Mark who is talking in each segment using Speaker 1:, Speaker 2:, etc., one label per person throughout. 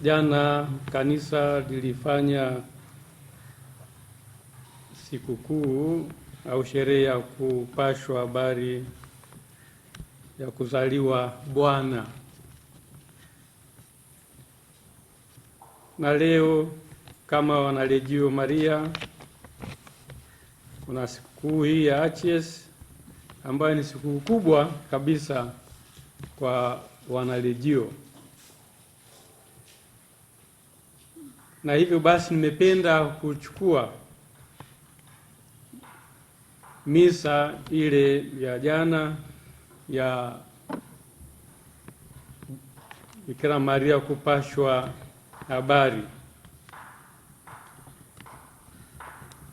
Speaker 1: Jana kanisa lilifanya sikukuu au sherehe ya kupashwa habari ya kuzaliwa Bwana. Na leo kama wanarejeo Maria kuna sikukuu hii ya Achies ambayo ni sikukuu kubwa kabisa kwa wanarejeo. Na hivyo basi nimependa kuchukua misa ile ya jana ya Bikira Maria kupashwa habari.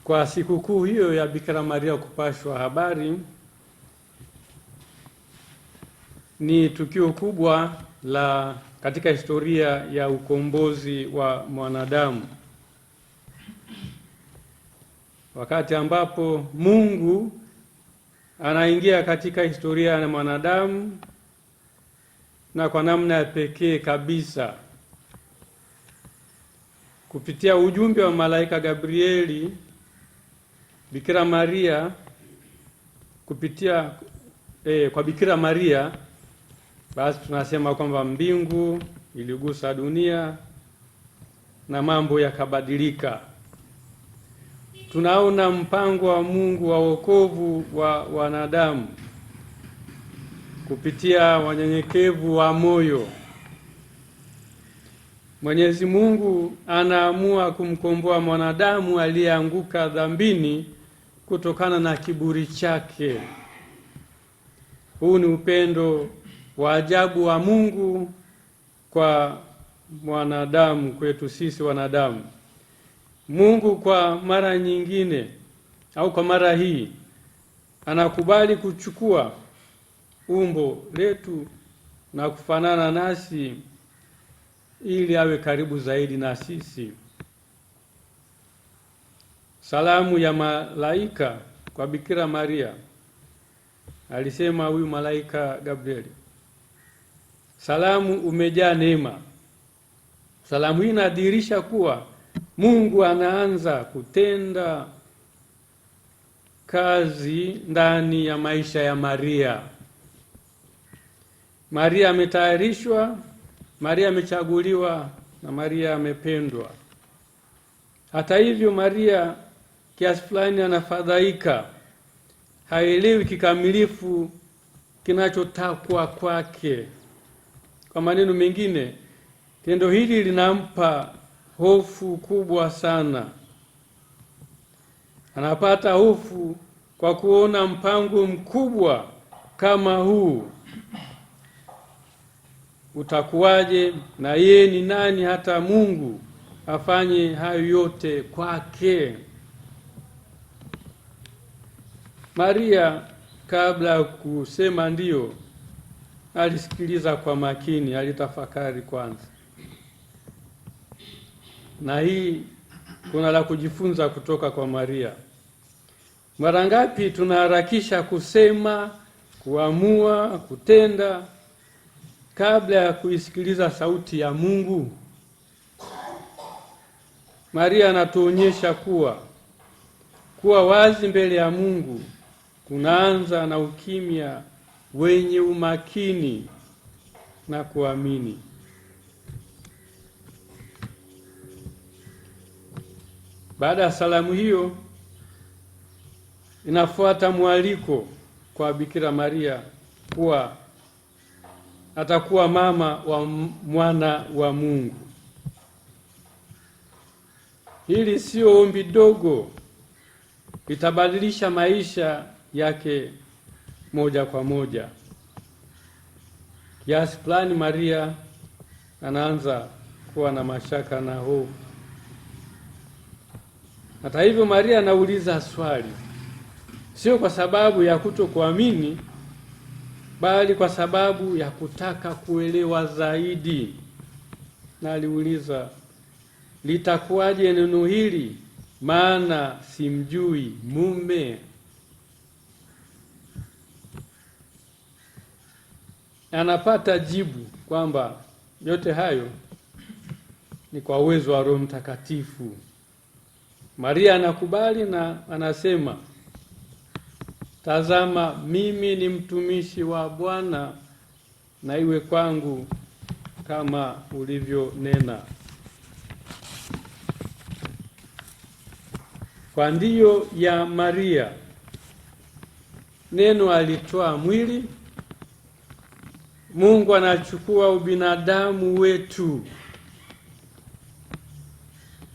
Speaker 1: Kwa sikukuu hiyo ya Bikira Maria kupashwa habari, ni tukio kubwa la katika historia ya ukombozi wa mwanadamu, wakati ambapo Mungu anaingia katika historia ya mwanadamu, na kwa namna ya pekee kabisa kupitia ujumbe wa malaika Gabrieli, Bikira Maria kwa Bikira Maria, basi tunasema kwamba mbingu iligusa dunia na mambo yakabadilika. Tunaona mpango wa Mungu wa wokovu wa wanadamu kupitia wanyenyekevu wa moyo. Mwenyezi Mungu anaamua kumkomboa mwanadamu aliyeanguka dhambini kutokana na kiburi chake. Huu ni upendo wa ajabu wa Mungu kwa mwanadamu, kwetu sisi wanadamu. Mungu kwa mara nyingine au kwa mara hii anakubali kuchukua umbo letu na kufanana nasi ili awe karibu zaidi na sisi. Salamu ya malaika kwa Bikira Maria, alisema huyu malaika Gabrieli, salamu umejaa neema. Salamu hii inadhihirisha kuwa Mungu anaanza kutenda kazi ndani ya maisha ya Maria. Maria ametayarishwa, Maria amechaguliwa na Maria amependwa. Hata hivyo, Maria kiasi fulani anafadhaika, haelewi kikamilifu kinachotakwa kwake. Kwa maneno mengine, tendo hili linampa hofu kubwa sana. Anapata hofu kwa kuona mpango mkubwa kama huu utakuwaje, na yeye ni nani hata Mungu afanye hayo yote kwake. Maria kabla ya kusema ndio, alisikiliza kwa makini, alitafakari kwanza. Na hii kuna la kujifunza kutoka kwa Maria. Mara ngapi tunaharakisha kusema, kuamua, kutenda kabla ya kuisikiliza sauti ya Mungu? Maria anatuonyesha kuwa wazi mbele ya Mungu kunaanza na ukimya wenye umakini na kuamini. Baada ya salamu hiyo, inafuata mwaliko kwa Bikira Maria kuwa atakuwa mama wa mwana wa Mungu. Hili sio ombi dogo, litabadilisha maisha yake moja kwa moja. Kiasi fulani Maria anaanza kuwa na mashaka na hofu. Hata hivyo, Maria anauliza swali, sio kwa sababu ya kutokuamini, bali kwa sababu ya kutaka kuelewa zaidi. Na aliuliza, litakuwaje neno hili, maana simjui mume? Anapata jibu kwamba yote hayo ni kwa uwezo wa Roho Mtakatifu. Maria anakubali na anasema, tazama, mimi ni mtumishi wa Bwana, na iwe kwangu kama ulivyonena. Kwa ndio ya Maria neno alitoa mwili, Mungu anachukua ubinadamu wetu.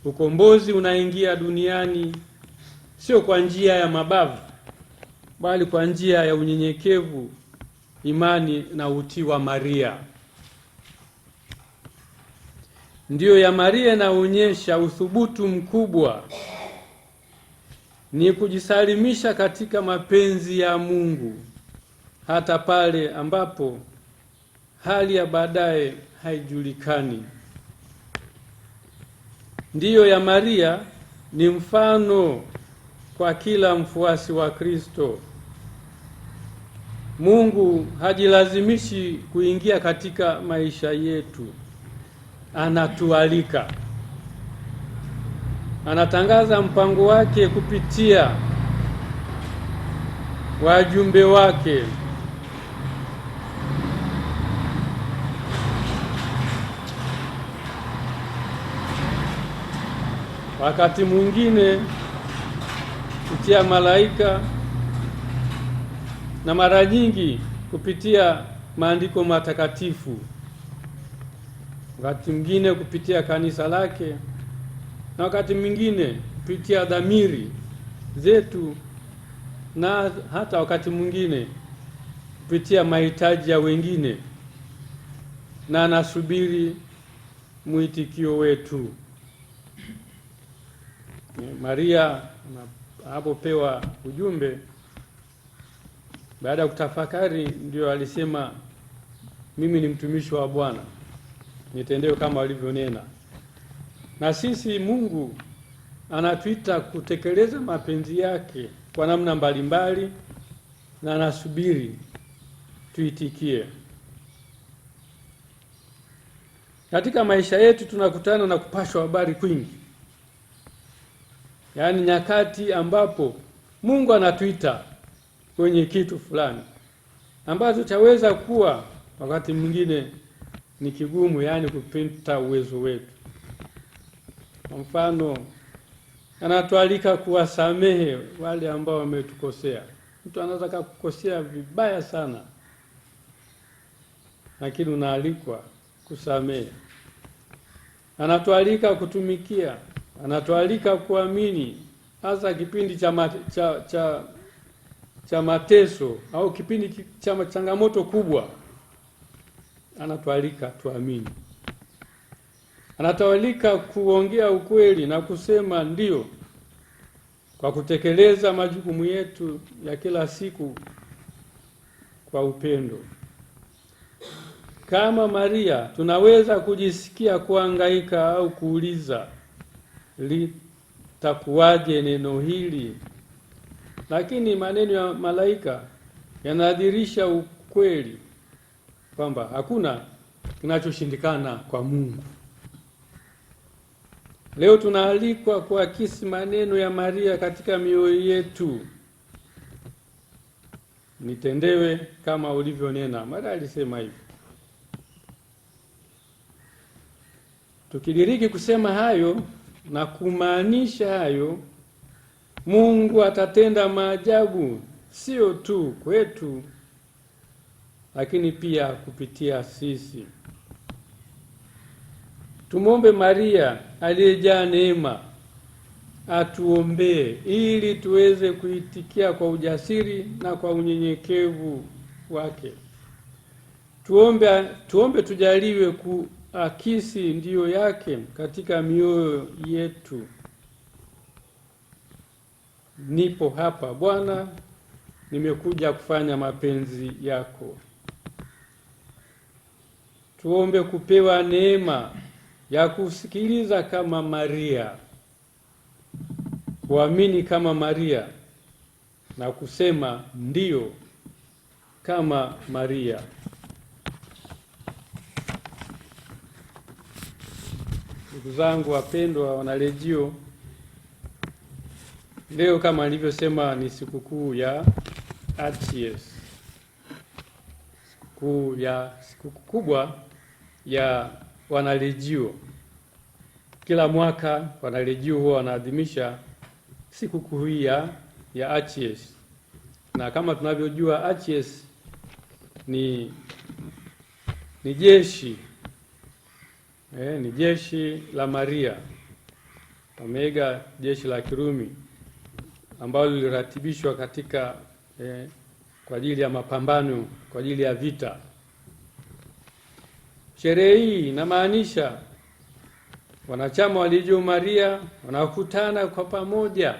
Speaker 1: Ukombozi unaingia duniani sio kwa njia ya mabavu, bali kwa njia ya unyenyekevu, imani na utii wa Maria. Ndiyo ya Maria inaonyesha uthubutu mkubwa, ni kujisalimisha katika mapenzi ya Mungu hata pale ambapo hali ya baadaye haijulikani. Ndiyo ya Maria ni mfano kwa kila mfuasi wa Kristo. Mungu hajilazimishi kuingia katika maisha yetu, anatualika. Anatangaza mpango wake kupitia wajumbe wake. Wakati mwingine kupitia malaika, na mara nyingi kupitia maandiko matakatifu, wakati mwingine kupitia kanisa lake, na wakati mwingine kupitia dhamiri zetu, na hata wakati mwingine kupitia mahitaji ya wengine, na anasubiri mwitikio wetu. Maria anapopewa ujumbe, baada ya kutafakari, ndio alisema, mimi ni mtumishi wa Bwana, nitendewe kama alivyonena. Na sisi Mungu anatuita kutekeleza mapenzi yake kwa namna mbalimbali, na anasubiri tuitikie. Katika maisha yetu tunakutana na kupashwa habari kwingi, yaani nyakati ambapo Mungu anatuita kwenye kitu fulani ambacho chaweza kuwa wakati mwingine ni kigumu, yaani kupita uwezo wetu. Kwa mfano, anatualika kuwasamehe wale ambao wametukosea. Mtu anaweza kukosea vibaya sana, lakini unaalikwa kusamehe. Anatualika kutumikia, anatualika kuamini, hasa kipindi cha mateso au kipindi cha changamoto kubwa. Anatualika tuamini. Anatualika kuongea ukweli na kusema ndio, kwa kutekeleza majukumu yetu ya kila siku kwa upendo. Kama Maria, tunaweza kujisikia kuhangaika au kuuliza, litakuwaje neno hili? Lakini maneno ya malaika yanadhihirisha ukweli kwamba hakuna kinachoshindikana kwa Mungu. Leo tunaalikwa kuakisi maneno ya Maria katika mioyo yetu. Nitendewe kama ulivyonena. Maria alisema hivyo. Tukidiriki kusema hayo na kumaanisha hayo, Mungu atatenda maajabu, sio tu kwetu, lakini pia kupitia sisi. Tumwombe Maria aliyejaa neema atuombee ili tuweze kuitikia kwa ujasiri na kwa unyenyekevu wake. Tuombe tujaliwe kuakisi ndio yake katika mioyo yetu. Nipo hapa Bwana, nimekuja kufanya mapenzi yako. Tuombe kupewa neema ya kusikiliza kama Maria, kuamini kama Maria, na kusema ndio kama Maria. Ndugu zangu wapendwa wanarejio, leo kama nilivyosema ni sikukuu ya ACS, sikukuu kubwa ya wanarejio. Kila mwaka wanarejio huwa wanaadhimisha sikukuu hii ya ACS, na kama tunavyojua ACS ni jeshi ni jeshi la Maria Omega, jeshi la Kirumi ambalo liliratibishwa katika kwa ajili ya mapambano, kwa ajili ya vita. Sherehe hii inamaanisha wanachama wa Legio Maria wanakutana kwa pamoja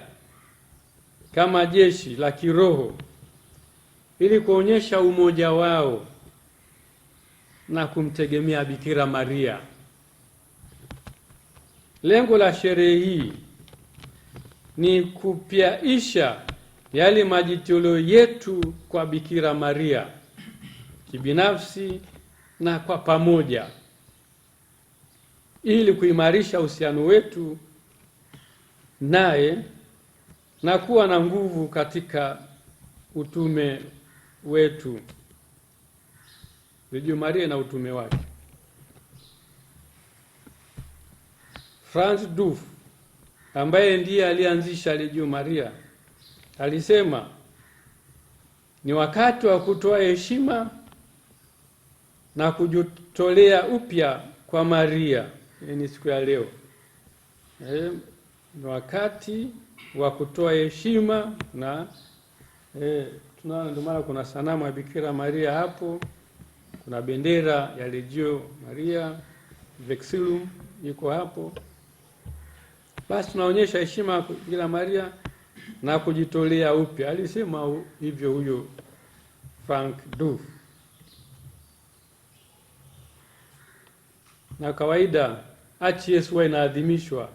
Speaker 1: kama jeshi la kiroho ili kuonyesha umoja wao na kumtegemea Bikira Maria. Lengo la sherehe hii ni kupiaisha yale majitoleo yetu kwa Bikira Maria kibinafsi na kwa pamoja, ili kuimarisha uhusiano wetu naye na kuwa na nguvu katika utume wetu. Legio Maria na utume wake. Franz Duf ambaye ndiye alianzisha Legio Maria alisema ni wakati wa kutoa heshima na kujitolea upya kwa Maria. Ni siku ya leo. Ni wakati wa kutoa heshima na ndio maana kuna sanamu ya Bikira Maria hapo, kuna bendera ya Legio Maria, Vexillum iko hapo. Basi tunaonyesha heshima kwa Bikira Maria na kujitolea upya. Alisema hivyo huyo Frank Duf. Na kawaida ACS huwa inaadhimishwa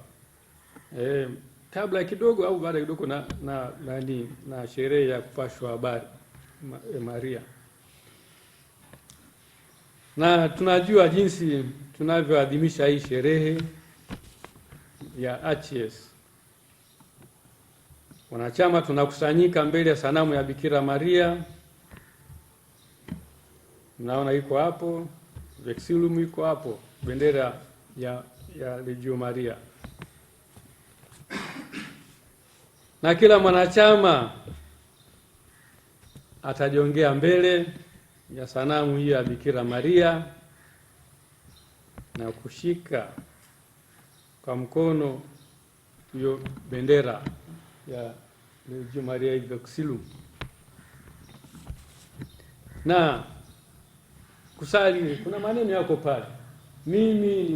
Speaker 1: kabla kidogo au baada kidogo na sherehe ya kupashwa habari Maria. Na tunajua jinsi tunavyoadhimisha hii sherehe ya ACS. Wanachama tunakusanyika mbele ya sanamu ya Bikira Maria. Mnaona iko hapo, Vexillum iko hapo, bendera ya Legio Maria. Na kila mwanachama atajongea mbele ya sanamu hii ya Bikira Maria na kushika kwa mkono hiyo bendera ya Legio Maria Vexillum na kusali. Kuna maneno yako pale: mimi ni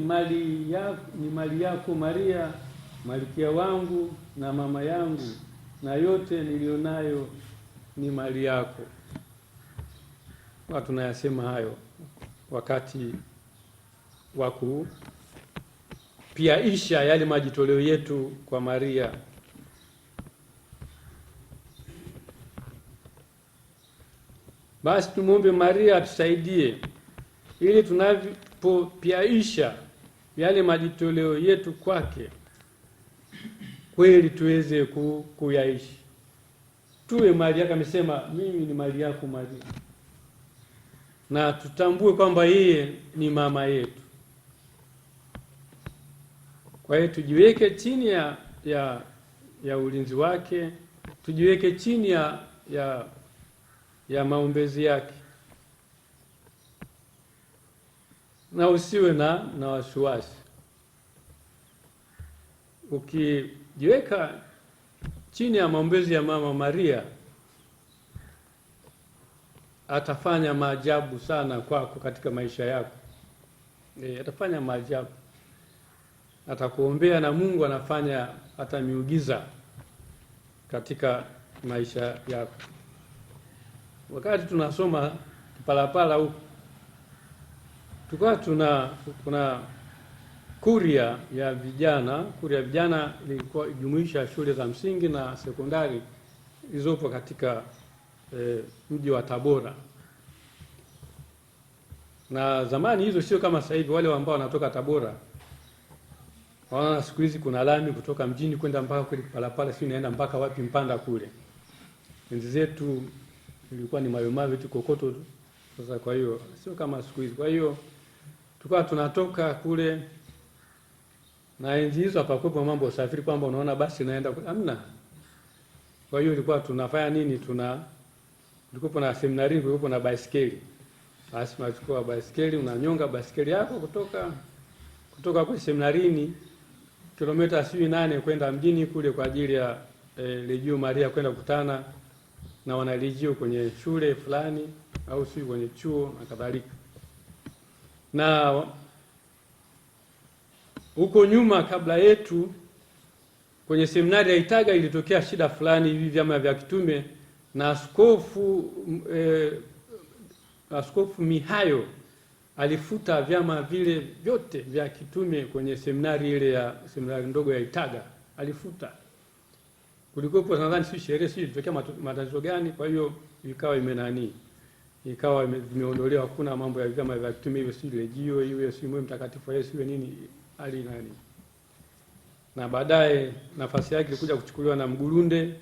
Speaker 1: mali yako Maria, malkia wangu na mama yangu, na yote nilionayo ni mali yako. Watu tunayasema hayo wakati wa kupiaisha yale majitoleo yetu kwa Maria. Basi tumuombe Maria atusaidie ili tunapopiaisha yale majitoleo yetu kwake kweli tuweze kuyaishi. Tuwe mali yake. Amesema mimi ni mali yako Maria, na tutambue kwamba yeye ni mama yetu. Kwa hiyo tujiweke chini ya ulinzi wake, tujiweke chini ya maombezi yake, na usiwe na wasiwasi. Ukijiweka chini ya maombezi ya mama Maria, atafanya maajabu sana kwako katika maisha yako. Atafanya maajabu, atakuombea, na Mungu anafanya hata miujiza katika maisha yako. Wakati tunasoma Kipalapala huko, kuna kuria ya vijana. Kuria ya vijana ilikuwa jumuisha shule za msingi na sekondari zilizopo katika mji wa Tabora. Na zamani hizo sio kama sasa hivi. Wale ambao wanatoka Tabora Waona siku hizi kuna lami kutoka mjini kwenda mpaka kule Kipalapala, si naenda mpaka wapi Mpanda kule. Enzi zetu ilikuwa ni mawe tu kokoto tu. Sasa kwa hiyo sio kama siku hizi. Kwa hiyo tulikuwa tunatoka kule, na enzi hizo hapakuwepo mambo ya usafiri kwamba unaona basi naenda hamna. Kwa hiyo ilikuwa tunafanya nini? Tulikuwa na seminari, kulikuwa na baisikeli. Basi tunachukua baisikeli, unanyonga baisikeli yako kutoka kwa seminarini kilomita 8 kwenda mjini kule kwa ajili ya Legio Maria, kwenda kukutana na wanalegio kwenye shule fulani au si kwenye chuo na kadhalika. Na huko nyuma kabla yetu kwenye seminari ya Itaga ilitokea shida fulani hivi vyama vya kitume, na Askofu Mihayo alifuta vyama vile vyote vya kitume kwenye seminari ile ya seminari ndogo ya Itaga, alifuta. Kulikuwa nadhani si sherehe, si ilitokea matatizo gani, kwa hiyo ikawa vimeondolewa. Hakuna mambo ya vyama vya kitume hivyo, si Legio hiyo, si Moyo Mtakatifu Yesu hiyo nini ali nani. Na baadaye nafasi yake ilikuja kuchukuliwa na Mgurunde.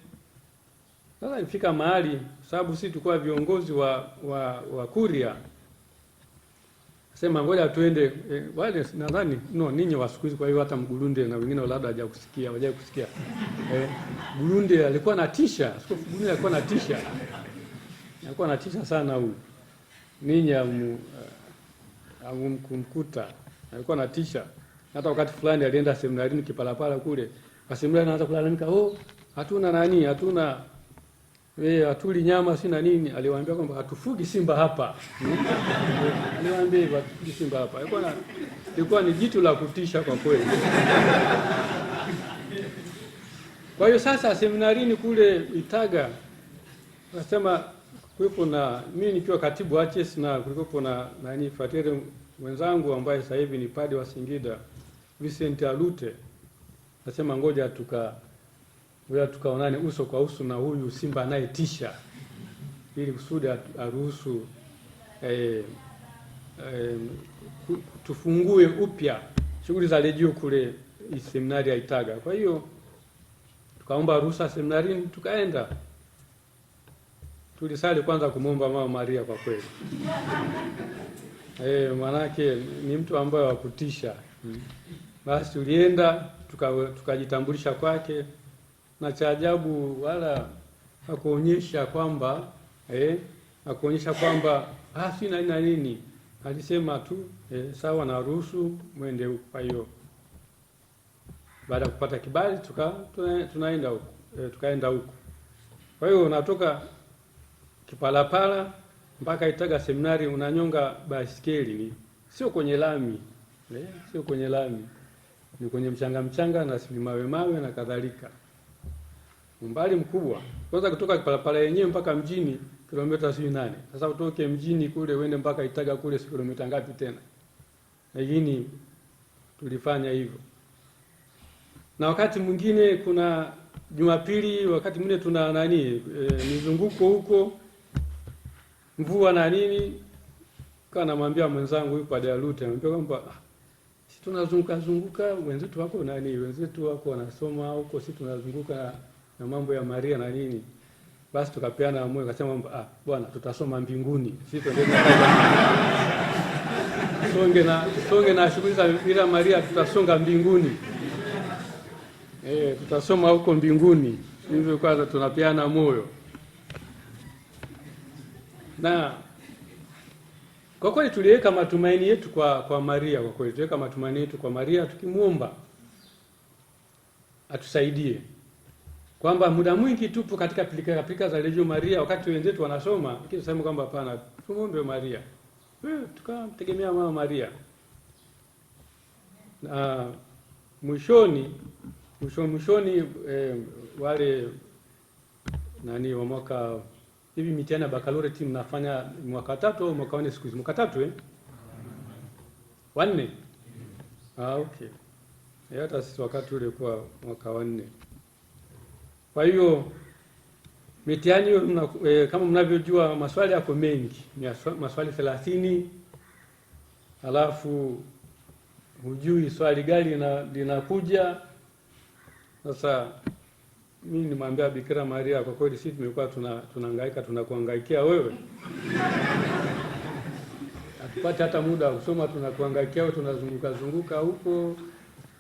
Speaker 1: Sasa ilifika mahali, sababu sisi tulikuwa viongozi wa kuria, sema ngoja tuende wale nadhani ninyi wa siku hizi, kwa hiyo hata Mgurunde na wengine labda hawajakusikia. Mgurunde alikuwa anatisha, Askofu Mgurunde alikuwa anatisha. Alikuwa anatisha sana huyu. Ninyi kumkuta. Alikuwa anatisha. Hata wakati fulani alienda seminarini Kipalapala kule, kwa seminari anaanza kulalamika, hatuna hatuli nyama si na nini. Aliwaambia kwamba hatufugi simba hapa. Aliwaambia hivyo, hatufugi simba hapa. Ilikuwa ni jitu la kutisha kwa kweli. Kwa hiyo sasa seminarini kule Itaga, nasema kuwepo na mimi nikiwa katibu HS, na kulikuwa na Fratere mwenzangu ambaye sasa hivi ni padre wa Singida, Vincent Alute. Nasema ngoja tukaonane uso kwa uso na huyu simba anayetisha, ili kusudi aruhusu tufungue upya shughuli za Legio kule seminari ya Itaga. Kwa hiyo tukaomba ruhusa seminarini, tukaenda. Tulisali kwanza kumwomba Mama Maria kwa kweli. Manake ni mtu ambaye wa kutisha. Basi tulienda tukajitambulisha kwake, na cha ajabu wala hakuonyesha kwamba si na nini. Alisema tu sawa na ruhusu mwende huko. Kwa hiyo baada ya kupata kibali tunaenda huko, tukaenda huko. Kwa hiyo unatoka Kipalapala mpaka Itaga seminari, unanyonga baisikeli, sio kwenye lami, ni kwenye mchanga na mawe na kadhalika, umbali mkubwa. Kwanza kutoka Kipalapala yenyewe mpaka mjini kilomita 8. Sasa utoke mjini kule uende mpaka Itaga kule, si kilomita ngapi tena? Lakini tulifanya hivyo. Na wakati mwingine kuna Jumapili, wakati mwingine tuna mizunguko huko, mvua na nini, kana namwambia mwenzangu huyu Padre Alute, anambia kwamba sisi tunazunguka wenzetu wako wanasoma huko, sisi tunazunguka na mambo ya Maria na nini. Basi tukapeana moyo, akasema bwana, tutasoma mbinguni, sisi songe na shughuli za bila Maria, tutasonga mbinguni. Tutasoma huko mbinguni. Hivyo kwanza tunapeana moyo. Na kwa kweli tuliweka matumaini yetu kwa Maria. Kwa kweli tuliweka matumaini yetu kwa Maria, tukimwomba atusaidie, kwamba muda mwingi tupo katika pilika za Legio Maria wakati wenzetu wanasoma, lakini tuseme kwamba hapana, tumuombe Maria, tukamtegemea Mama Maria. Na mwishoni wale wa mwaka hivi mitihani ya baccalaureate mnafanya mwaka 3 au mwaka 4? Siku hizi mwaka 3 wanne. Okay. Hata sisi wakati ule kwa mwaka 4. Kwa hiyo mitihani kama mnavyojua, maswali yako mengi, maswali 30, alafu hujui swali gani linakuja. Sasa mimi nimwambia Bikira Maria, kwa kweli sisi tumekuwa tunahangaika, tunakuhangaikia wewe. Hatupati hata muda wa kusoma, tunakuhangaikia wewe, tunazunguka huko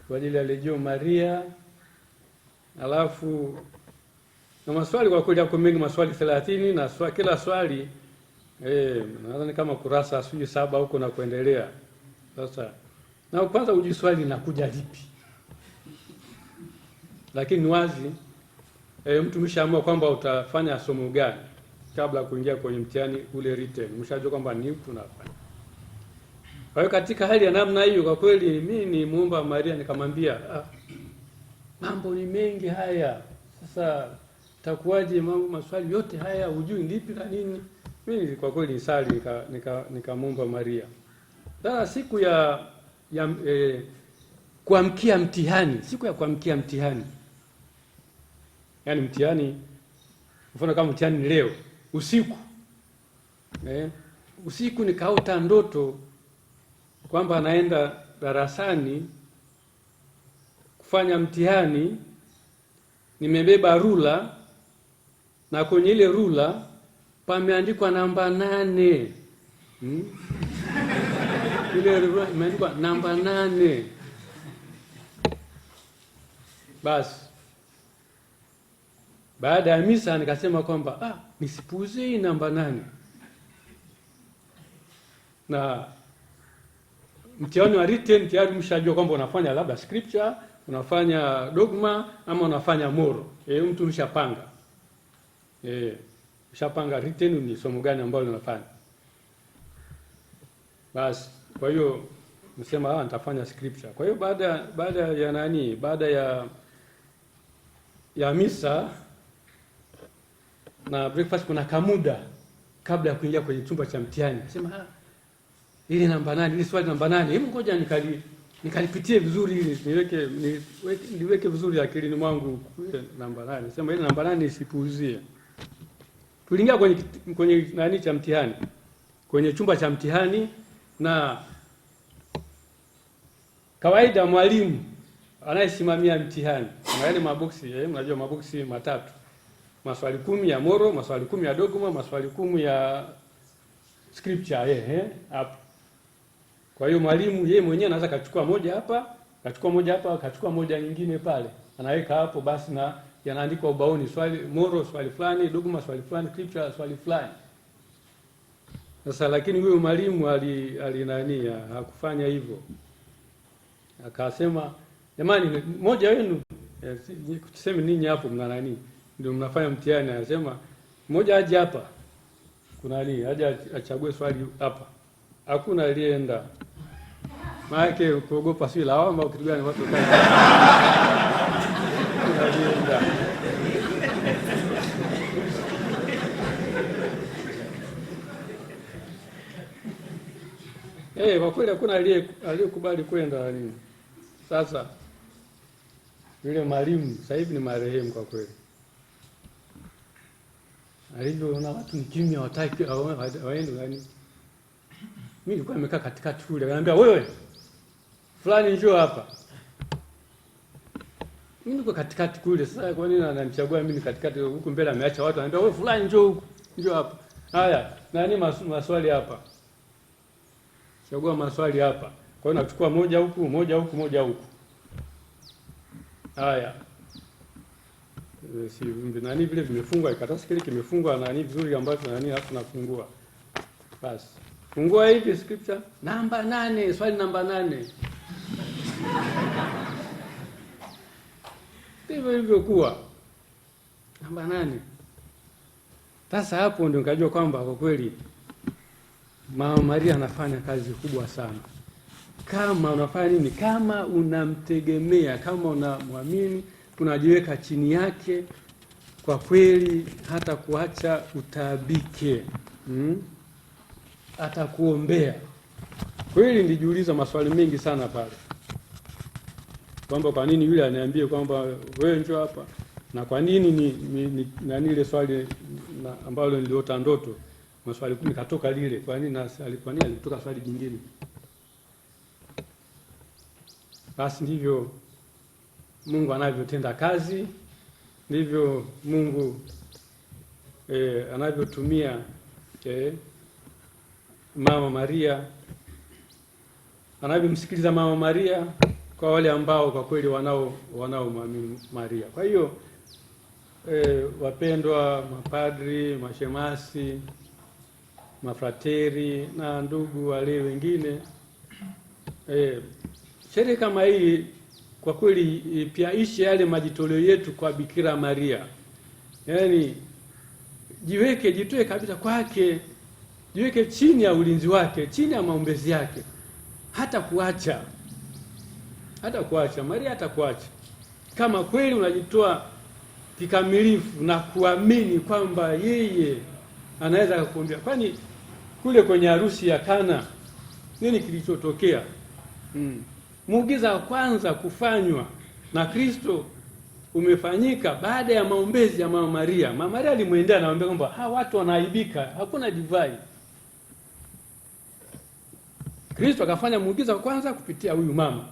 Speaker 1: kwa ajili ya Legio Maria. Alafu na maswali kwa kweli yako mengi, maswali 30 na kila swali nadhani kama kurasa 7 huko na kuendelea. Sasa na kwanza ujiswali linakuja lipi? Lakini ni wazi mtu mshaamua kwamba utafanya somo gani kabla kuingia kwenye mtihani ule written. Mshajua kwamba ni mtu unafanya. Kwa hiyo katika hali ya namna hiyo, kwa kweli mimi ni muomba Maria, nikamwambia mambo ni mengi haya. Sasa takuwaje maswali yote haya hujui lipi na nini? Mimi kwa kweli nisali nikamuomba Maria. Sasa siku ya kuamkia mtihani, siku ya kuamkia mtihani, yaani mtihani, mfano kama mtihani ni leo usiku, usiku nikaota ndoto kwamba naenda darasani kufanya mtihani, nimebeba rula na kwenye ile rula pameandikwa namba 8. Ile rula imeandikwa namba 8. Basi baada ya misa nikasema kwamba nisipuuze hii namba 8. Na mtihani wa written tayari mshajua kwamba unafanya labda scripture, unafanya dogma ama unafanya moral. Mtu mshapanga. Mshapanga written ni somo gani ambalo unafanya. Basi kwa hiyo msema nitafanya scripture. Kwa hiyo baada ya misa na breakfast kuna kamuda kabla ya kuingia kwenye chumba cha mtihani. Nasema ile namba 8, ile swali namba 8, hebu ngoja nikalipitie vizuri ili niweke vizuri akilini mwangu namba 8. Nasema ile namba 8 isipuuzie. Tuliingia kwenye cha mtihani, kwenye chumba cha mtihani, na kawaida mwalimu anayesimamia mtihani na yale maboksi, mnajua maboksi matatu, maswali 10 ya moral, maswali 10 ya dogma, maswali 10 ya scripture hapo. Kwa hiyo mwalimu yeye mwenyewe anaweza kachukua moja hapa, kachukua moja nyingine pale, anaweka hapo, basi na yanaandikwa ubaoni, swali moral swali fulani, dogma swali fulani, scripture swali fulani. Sasa lakini huyo mwalimu hakufanya hivyo. Akasema, jamani, mmoja wenu, tuseme ninyi hapo ndio mnafanya mtihani, anasema mmoja aje hapa, kuna aje achague swali hapa. Hakuna alienda. Maana kuogopa si lawama au kitu gani watu kazi. Alienda. Kwa kweli hakuna aliyekubali kwenda nini. Sasa yule mwalimu sasa hivi ni marehemu kwa kweli. Alivyoona watu ni kimya, wataki waende gani. Mimi nilikuwa nimekaa katikati kule, ananiambia wewe fulani njoo hapa. Mimi niko katikati kule, sasa kwa nini ananichagua mimi katikati huko mbele, ameacha watu, ananiambia wewe fulani njoo huko, njoo hapa. Haya, nani maswali hapa? Chagua maswali hapa. Kwa hiyo nachukua moja huku, moja huku, moja huku. Haya. Si vile vimefungwa, karatasi kile kimefungwa vizuri ambacho hapo nafungua. Basi. Fungua hivi scripture namba 8, swali namba 8. Ndivyo ilivyokuwa. Namba 8. Sasa hapo ndio nikajua kwamba kwa kweli Mama Maria anafanya kazi kubwa sana. Kama unafanya nini? Kama unamtegemea, kama unamwamini, unajiweka chini yake, kwa kweli hata kuacha utaabike. Atakuombea. Kweli nilijiuliza maswali mengi sana pale. Kwamba kwa nini yule aniambie kwamba wewe njoo hapa? Na kwa nini ni ile swali ambalo niliota ndoto? Maswali 10 katoka lile. Kwa nini alitoka swali jingine? Basi ndivyo Mungu anavyotenda kazi, ndivyo Mungu anavyotumia Mama Maria, anavyomsikiliza Mama Maria kwa wale ambao kwa kweli wanaomwamini Maria. Kwa hiyo wapendwa mapadri, mashemasi, mafrateri na ndugu wale wengine, sherehe kama hii kwa kweli pia ishi yale majitoleo yetu kwa Bikira Maria. Yaani jitoe kabisa kwake, jiweke chini ya ulinzi wake, chini ya maombezi yake. Hata kuacha Maria, hata kuacha kama kweli unajitoa kikamilifu na kuamini kwamba yeye anaweza kukuombea. Kwani kule kwenye harusi ya Kana nini kilichotokea? Muujiza wa kwanza kufanywa na Kristo umefanyika baada ya maombezi ya Mama Maria. Mama Maria alimwendea na kumwambia kwamba watu wanaaibika, hakuna divai. Kristo akafanya muujiza wa kwanza kupitia huyu mama.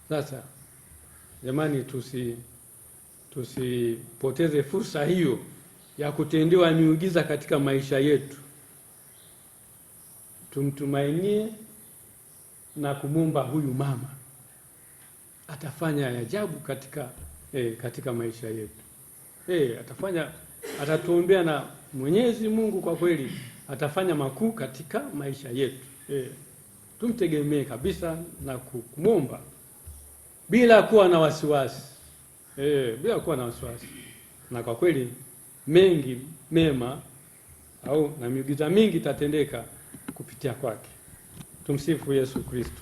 Speaker 1: Sasa jamani, tusipoteze fursa hiyo ya kutendewa miujiza katika maisha yetu. Tumtumainie na kumwomba huyu mama, atafanya ajabu katika maisha yetu. Atatuombea na Mwenyezi Mungu kwa kweli atafanya makuu katika maisha yetu. Tumtegemee kabisa na kumwomba bila kuwa na wasiwasi. Na kwa kweli mengi mema na miujiza mingi itatendeka kupitia kwake. Tumsifu Yesu Kristo.